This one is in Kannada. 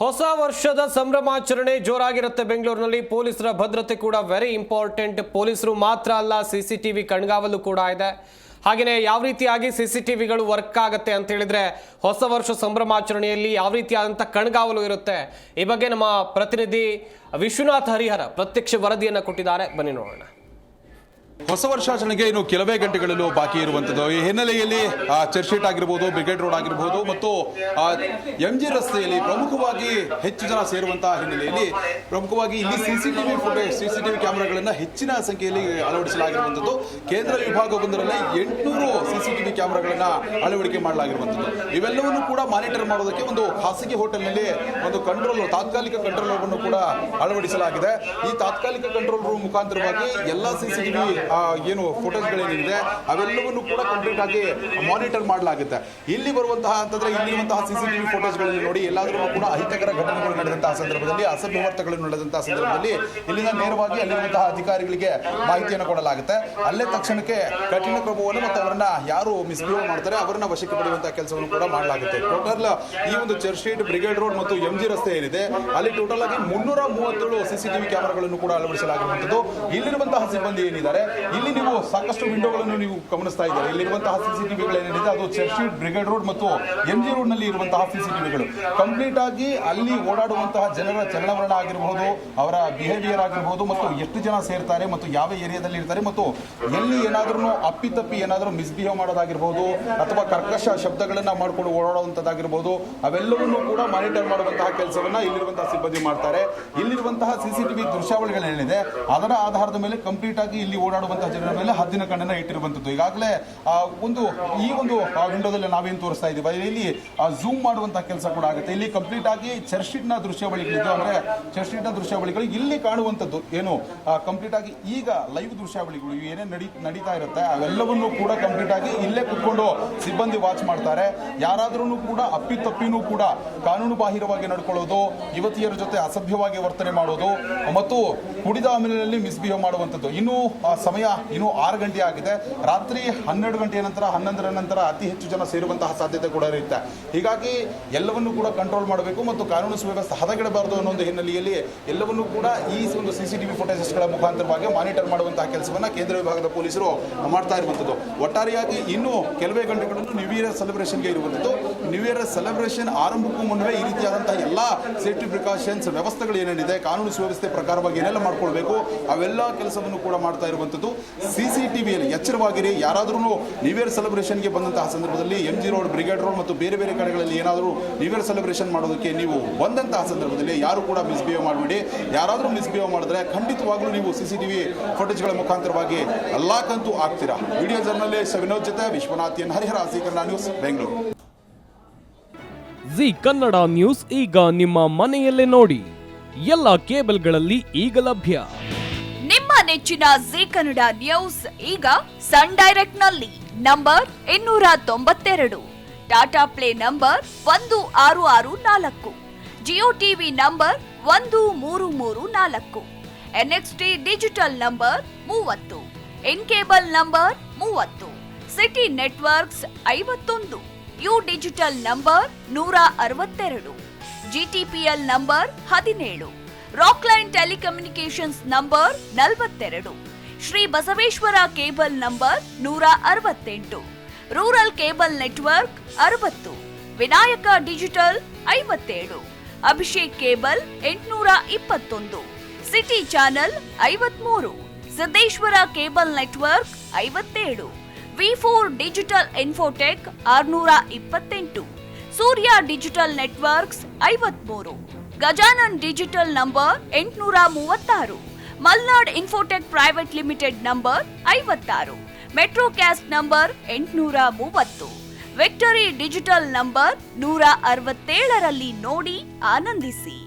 ಹೊಸ ವರ್ಷದ ಸಂಭ್ರಮಾಚರಣೆ ಜೋರಾಗಿರುತ್ತೆ. ಬೆಂಗಳೂರಿನಲ್ಲಿ ಪೊಲೀಸರ ಭದ್ರತೆ ಕೂಡ ವೆರಿ ಇಂಪಾರ್ಟೆಂಟ್. ಪೊಲೀಸರು ಮಾತ್ರ ಅಲ್ಲ, ಸಿಸಿಟಿವಿ ಕಣ್ಗಾವಲು ಕೂಡ ಇದೆ. ಹಾಗೆಯೇ ಯಾವ ರೀತಿಯಾಗಿ ಸಿಸಿಟಿವಿಗಳು ವರ್ಕ್ ಆಗುತ್ತೆ ಅಂತ ಹೇಳಿದ್ರೆ ಹೊಸ ವರ್ಷ ಸಂಭ್ರಮಾಚರಣೆಯಲ್ಲಿ ಯಾವ ರೀತಿಯಾದಂಥ ಕಣ್ಗಾವಲು ಇರುತ್ತೆ, ಈ ಬಗ್ಗೆ ನಮ್ಮ ಪ್ರತಿನಿಧಿ ವಿಶ್ವನಾಥ್ ಹರಿಹರ ಪ್ರತ್ಯಕ್ಷ ವರದಿಯನ್ನು ಕೊಟ್ಟಿದ್ದಾರೆ. ಬನ್ನಿ ನೋಡೋಣ. ಹೊಸ ವರ್ಷಾಚರಣೆಗೆ ಇನ್ನು ಕೆಲವೇ ಗಂಟೆಗಳಲ್ಲೂ ಬಾಕಿ ಇರುವಂಥದ್ದು. ಈ ಹಿನ್ನೆಲೆಯಲ್ಲಿ ಚರ್ಚ್ ಸ್ಟ್ರೀಟ್ ಆಗಿರ್ಬೋದು, ಬ್ರಿಗೇಡ್ ರೋಡ್ ಆಗಿರ್ಬೋದು ಮತ್ತು MG ರಸ್ತೆಯಲ್ಲಿ ಪ್ರಮುಖವಾಗಿ ಹೆಚ್ಚು ಜನ ಸೇರುವಂತಹ ಹಿನ್ನೆಲೆಯಲ್ಲಿ ಪ್ರಮುಖವಾಗಿ ಇಲ್ಲಿ ಸಿಸಿಟಿವಿ ಕ್ಯಾಮೆರಾಗಳನ್ನು ಹೆಚ್ಚಿನ ಸಂಖ್ಯೆಯಲ್ಲಿ ಅಳವಡಿಸಲಾಗಿರುವಂಥದ್ದು. ಕೇಂದ್ರ ವಿಭಾಗವೊಂದರಲ್ಲಿ 800 ಸಿಸಿಟಿವಿ ಕ್ಯಾಮೆರಾಗಳನ್ನು ಅಳವಡಿಕೆ ಮಾಡಲಾಗಿರುವಂಥದ್ದು. ಇವೆಲ್ಲವನ್ನು ಕೂಡ ಮಾನಿಟರ್ ಮಾಡೋದಕ್ಕೆ ಒಂದು ಖಾಸಗಿ ಹೋಟೆಲ್ನಲ್ಲಿ ಒಂದು ತಾತ್ಕಾಲಿಕ ಕಂಟ್ರೋಲ್ ರೂಮ್ ಕೂಡ ಅಳವಡಿಸಲಾಗಿದೆ. ಈ ತಾತ್ಕಾಲಿಕ ಕಂಟ್ರೋಲ್ ರೂಮ್ ಮುಖಾಂತರವಾಗಿ ಎಲ್ಲ ಸಿಸಿಟಿವಿ ಏನು ಫೋಟೋಸ್ಗಳೇನಿದೆ ಅವೆಲ್ಲವನ್ನು ಕೂಡ ಕಂಪ್ಲೀಟ್ ಆಗಿ ಮಾನಿಟರ್ ಮಾಡಲಾಗುತ್ತೆ. ಇಲ್ಲಿ ಬರುವಂತಹ ಅಂತಂದ್ರೆ ಇಲ್ಲಿರುವಂತಹ ಸಿಸಿಟಿವಿ ಫೋಟೋಸ್ಗಳಲ್ಲಿ ನೋಡಿ, ಎಲ್ಲಾದರೂ ಕೂಡ ಅಹಿತಕರ ಘಟನೆಗಳು ನಡೆದಂತಹ ಸಂದರ್ಭದಲ್ಲಿ, ಅಸಭ್ಯವರ್ತಗಳು ನಡೆದಂತಹ ಸಂದರ್ಭದಲ್ಲಿ ಇಲ್ಲಿಂದ ನೇರವಾಗಿ ಅಲ್ಲಿರುವಂತಹ ಅಧಿಕಾರಿಗಳಿಗೆ ಮಾಹಿತಿಯನ್ನು ಕೊಡಲಾಗುತ್ತೆ. ಅಲ್ಲೇ ತಕ್ಷಣಕ್ಕೆ ಕಠಿಣ ಕ್ರಮವನ್ನು ಮತ್ತು ಅವರನ್ನ ಯಾರು ಮಿಸ್ಬಿಹೇವ್ ಮಾಡ್ತಾರೆ ಅವರನ್ನ ವಶಕ್ಕೆ ಪಡೆಯುವಂತಹ ಕೆಲಸವನ್ನು ಕೂಡ ಮಾಡಲಾಗುತ್ತೆ. ಟೋಟಲ್ ಈ ಒಂದು ಚರ್ಚ್ ಸ್ಟ್ರೀಟ್, ಬ್ರಿಗೇಡ್ ರೋಡ್ ಮತ್ತು MG ರಸ್ತೆ ಏನಿದೆ ಅಲ್ಲಿ ಟೋಟಲ್ ಆಗಿ 337 ಸಿಸಿಟಿವಿ ಕ್ಯಾಮೆರಾಗಳನ್ನು ಕೂಡ ಅಳವಡಿಸಲಾಗಿರುವಂಥದ್ದು. ಇಲ್ಲಿರುವಂತಹ ಸಿಬ್ಬಂದಿ ಏನಿದ್ದಾರೆ, ಇಲ್ಲಿ ನೀವು ಸಾಕಷ್ಟು ವಿಂಡೋಗಳನ್ನು ನೀವು ಗಮನಿಸ್ತಾ ಇದ್ದಾರೆ. ಇಲ್ಲಿರುವಂತಹ ಸಿಸಿಟಿವಿಗಳು ಏನಿದೆ ಅದು ಚರ್ಚ್ ಸ್ಟ್ರೀಟ್, ಬ್ರಿಗೇಡ್ ರೋಡ್ ಮತ್ತು MG ರೋಡ್ ನಲ್ಲಿ ಇರುವಂತಹ ಸಿಸಿಟಿವಿಗಳು ಕಂಪ್ಲೀಟ್ ಆಗಿ ಅಲ್ಲಿ ಓಡಾಡುವಂತಹ ಜನರ ಚಲನವಲನ ಆಗಿರಬಹುದು, ಅವರ ಬಿಹೇವಿಯರ್ ಆಗಿರಬಹುದು ಮತ್ತು ಎಷ್ಟು ಜನ ಸೇರ್ತಾರೆ ಮತ್ತು ಯಾವ ಏರಿಯಾದಲ್ಲಿ ಇರ್ತಾರೆ ಮತ್ತು ಎಲ್ಲಿ ಏನಾದ್ರೂ ಅಪ್ಪಿತಪ್ಪಿ ಏನಾದರೂ ಮಿಸ್ಬಿಹೇವ್ ಮಾಡೋದಾಗಿರ್ಬೋದು ಅಥವಾ ಕರ್ಕಶ ಶಬ್ದಗಳನ್ನ ಮಾಡಿಕೊಂಡು ಓಡಾಡುವಂತದ್ದಾಗಿರ್ಬೋದು, ಅವೆಲ್ಲವನ್ನೂ ಕೂಡ ಮಾನಿಟರ್ ಮಾಡುವಂತಹ ಕೆಲಸವನ್ನ ಇಲ್ಲಿರುವಂತಹ ಸಿಬ್ಬಂದಿ ಮಾಡ್ತಾರೆ. ಇಲ್ಲಿರುವಂತಹ ಸಿಸಿಟಿವಿ ದೃಶ್ಯಾವಳಿಗಳೇನಿದೆ ಅದರ ಆಧಾರದ ಮೇಲೆ ಕಂಪ್ಲೀಟ್ ಆಗಿ ಇಲ್ಲಿ ಓಡಾಡುವಂತಹ ಜನರ ಮೇಲೆ ಹದ್ದಿನ ಕಣ್ಣನ್ನ ಇಟ್ಟಿರುವಂತದ್ದು. ಈಗಾಗಲೇ ಈ ಒಂದು ವಿಂಡೋದಲ್ಲಿ ನಾವೇನು ತೋರಿಸ್ತಾ ಇದ್ದೀವಿ ಇಲ್ಲಿ ಝೂಮ್ ಮಾಡುವಂತಹ ಕೆಲಸ ಕೂಡ ಆಗುತ್ತೆ. ಇಲ್ಲಿ ಕಂಪ್ಲೀಟ್ ಆಗಿ ಚರ್ಚ್ ಸ್ಟ್ರೀಟ್ ನ ದೃಶ್ಯಾವಳಿಗಳಿದ್ದು ಅಂದ್ರೆ ಚರ್ಚ್ ಸ್ಟ್ರೀಟ್ ನ ದೃಶ್ಯಾವಳಿಗಳು ಇಲ್ಲಿ ಕಾಣುವಂತದ್ದು ಏನು ಕಂಪ್ಲೀಟ್ ಆಗಿ ಈಗ ಲೈವ್ ದೃಶ್ಯಾವಳಿಗಳು ಏನೇ ನಡೀತಾ ಇರುತ್ತೆ ಅವೆಲ್ಲವನ್ನೂ ಕೂಡ ಕಂಪ್ಲೀಟ್ ಆಗಿ ಇಲ್ಲೇ ಕುತ್ಕೊಂಡು ಸಿಬ್ಬಂದಿ ವಾಚ್ ಮಾಡ್ತಾರೆ. ಯಾರಾದ್ರೂ ಕೂಡ ಅಪ್ಪಿತಪ್ಪಿನೂ ಕೂಡ ಕಾನೂನು ಬಾಹಿರವಾಗಿ ನಡ್ಕೊಳ್ಳೋದು, ಯುವತಿಯರ ಜೊತೆ ಅಸಭ್ಯವಾಗಿ ವರ್ತನೆ ಮಾಡೋದು ಮತ್ತು ಕುಡಿದ ಆಮೇಲೆ ಮಿಸ್ಬಿಹೇವ್ ಮಾಡುವಂಥದ್ದು. ಸಮಯ ಇನ್ನು 6 ಗಂಟೆ ಆಗಿದೆ. ರಾತ್ರಿ 12 ಗಂಟೆಯ ನಂತರ 11ರ ನಂತರ ಅತಿ ಹೆಚ್ಚು ಜನ ಸೇರುವಂತಹ ಸಾಧ್ಯತೆ ಕೂಡ ಇರುತ್ತೆ. ಹೀಗಾಗಿ ಎಲ್ಲವನ್ನೂ ಕೂಡ ಕಂಟ್ರೋಲ್ ಮಾಡಬೇಕು ಮತ್ತು ಕಾನೂನು ಸುವ್ಯವಸ್ಥೆ ಹದಗೆಡಬಾರದು ಅನ್ನೋ ಒಂದು ಹಿನ್ನೆಲೆಯಲ್ಲಿ ಎಲ್ಲವನ್ನೂ ಕೂಡ ಈ ಒಂದು ಸಿಸಿಟಿವಿ ಫುಟೇಜಸ್ಗಳ ಮುಖಾಂತರವಾಗಿ ಮಾನಿಟರ್ ಮಾಡುವಂತಹ ಕೆಲಸವನ್ನ ಕೇಂದ್ರ ವಿಭಾಗದ ಪೊಲೀಸರು ಮಾಡ್ತಾ ಇರುವಂಥದ್ದು. ಒಟ್ಟಾರೆಯಾಗಿ ಇನ್ನು ಕೆಲವೇ ಗಂಟೆಗಳನ್ನು ನ್ಯೂ ಇಯರ್ ಸೆಲೆಬ್ರೇಷನ್ಗೆ ಇರುವಂಥದ್ದು. ನ್ಯೂ ಇಯರ್ ಸೆಲೆಬ್ರೇಷನ್ ಆರಂಭಕ್ಕೂ ಮುನ್ನವೇ ಈ ರೀತಿಯಾದಂತಹ ಎಲ್ಲ ಸೇಫ್ಟಿ ಪ್ರಿಕಾಷನ್ಸ್ ವ್ಯವಸ್ಥೆಗಳು ಏನೇನಿದೆ, ಕಾನೂನು ಸುವ್ಯವಸ್ಥೆ ಪ್ರಕಾರವಾಗಿ ಏನೆಲ್ಲ ಮಾಡ್ಕೊಳ್ಬೇಕು ಅವೆಲ್ಲ ಕೆಲಸವನ್ನು ಕೂಡ ಮಾಡ್ತಾ ಇರುವಂಥದ್ದು. ಸಿಸಿಟಿವಿಯಲ್ಲಿ ಎಚ್ಚರವಾಗಿರಿ. ಯಾರಾದ್ರೂ ನ್ಯೂ ಇಯರ್ ಸೆಲೆಬ್ರೇಷನ್ಗೆ ಬಂದಂತಹ ಸಂದರ್ಭದಲ್ಲಿ MG ರೋಡ್, ಬ್ರಿಗೇಡ್ ರೋಡ್ ಮತ್ತು ಬೇರೆ ಬೇರೆ ಕಡೆಗಳಲ್ಲಿ ಏನಾದರೂ ನ್ಯೂ ಇಯರ್ ಸೆಲೆಬ್ರೇಷನ್ ಮಾಡೋದಕ್ಕೆ ನೀವು ಬಂದಂತಹ ಸಂದರ್ಭದಲ್ಲಿ ಯಾರು ಕೂಡ ಮಿಸ್ಬಿಹೇವ್ ಮಾಡಬೇಡಿ. ಯಾರಾದರೂ ಮಿಸ್ಬಿಹೇವ್ ಮಾಡಿದ್ರೆ ಖಂಡಿತವಾಗ್ಲೂ ನೀವು ಸಿಸಿಟಿವಿ ಫುಟೇಜ್ಗಳ ಮುಖಾಂತರವಾಗಿ ಲಾಕಂತೂ ಆಗ್ತೀರಾ. ವಿಡಿಯೋ ಜರ್ನಲಿಸ್ಟ್ ವಿನೋದ್ ಜೊತೆ Vishwanath N Harihara, Zee Kannada news, Bengaluru. Zee Kannada news ಈಗ ನಿಮ್ಮ ಮನೆಯಲ್ಲೇ ನೋಡಿ. ಎಲ್ಲ ಕೇಬಲ್ಗಳಲ್ಲಿ ಈಗ ಲಭ್ಯ. ನಿಮ್ಮ ನೆಚ್ಚಿನ ಜೀ ಕನ್ನಡ ನ್ಯೂಸ್ ಈಗ ಸನ್ ಡೈರೆಕ್ಟ್ ನಲ್ಲಿ number 292, Tata play number 1664, Jio TV number 1334, NXT digital number 30, in cable number 30, city networks 51, U digital number 162, GTPL number 17, Rockline telecommunications number 42, Shri Basaveshwara cable number 168, rural cable network 60, Vinayaka digital 57, Abhishek cable 821, city channel 53, Siddeshwara cable network 57, V4 digital Infotech 628, Surya digital networks 53, Gajanan digital number 836, Malnad Infotech private limited number 56, Metrocast number 830, Victory Digital number 167ರಲ್ಲಿ ನೋಡಿ ಆನಂದಿಸಿ.